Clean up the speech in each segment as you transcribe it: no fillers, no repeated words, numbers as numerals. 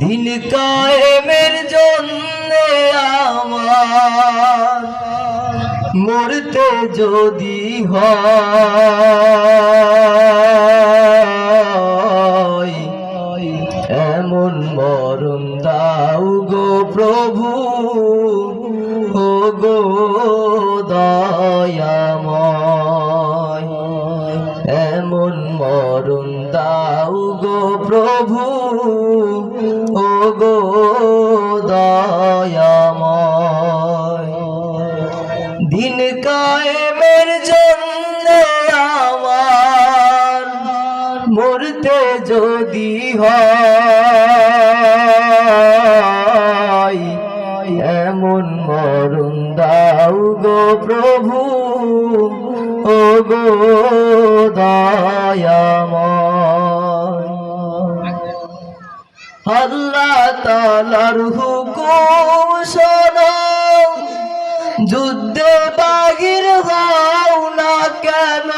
দিন কায়েমের জন্যে আমার মরতে যদি হয় এমন মরণ দাও গো প্রভু, ও গো দয়াময়। এমন মরণ দাও গো প্রভু, ও গো দয়াময়। দিন কায়েমের জন্যে আমার মরতে যদি হয় এমন মরণ দাও গো প্রভু, ও গো দয়াময়। আল্লাহ তাআলার হুকুম শোনো, যুদ্ধে বাহির হও না কেন।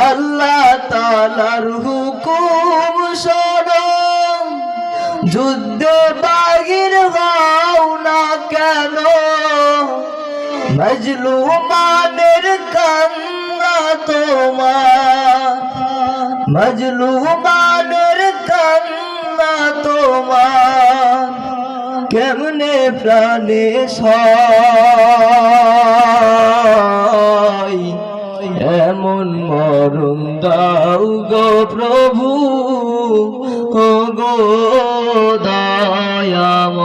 আল্লাহ তাআলার হুকুম শোনো, যুদ্ধে বাহির হও না কেন। মজলুমানের কান্না তোমার, মজলুমানের কান্না তোমার কেমনে প্রাণে সয়। এমন মরণ দাও গো প্রভু, ও গো দয়াময়।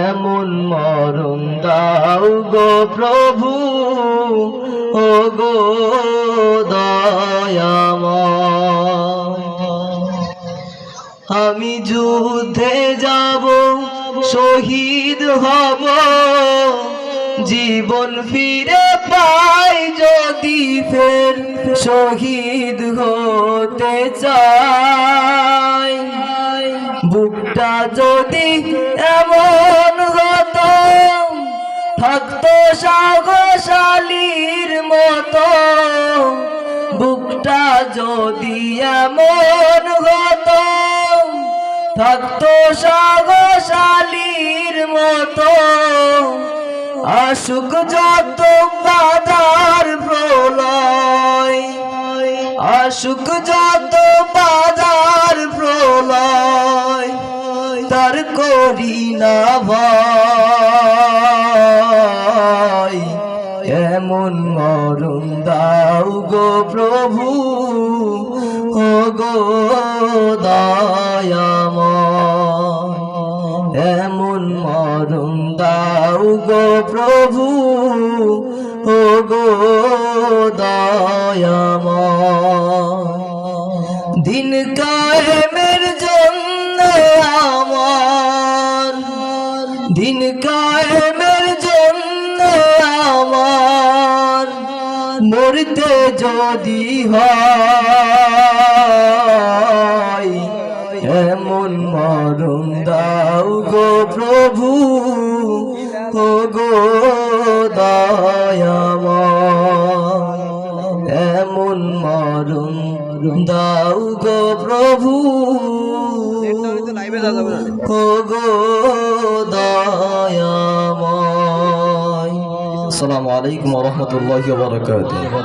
এমন মরণ দাও গো প্রভু, ও গো দয়াময়। আমি যুদ্ধে যাব, শহীদ হব, জীবন ফিরে পাই যদি ফের শহীদ হতে চাই। বুকটা যদি এমন হতো, থাকতো সাহসশালীর মতো। বুকটা যদি এমন হতো, থাকতো সাহসশালীর মতো। আসুক যত বাধার প্রলয়, আসুক যত বাধার প্রলয়, তার করি না ভয়। এমন মরণ দাও গো প্রভু, ও গো দয়াময়। এমন মরণ দাও গো প্রভু, ও গো দয়াময়। দিন কায়েমের জন্য আমার, দিন কায়েমের জন্য আমার মরতে যদি হয় এমন মরণ দাও গো প্রভু, ও গো দয়াময়। এমন মরণ দাও গো প্রভু, ও গো দয়াময়। আসসালামু আলাইকুম ওয়া রাহমাতুল্লাহি ওয়া বারাকাতুহু।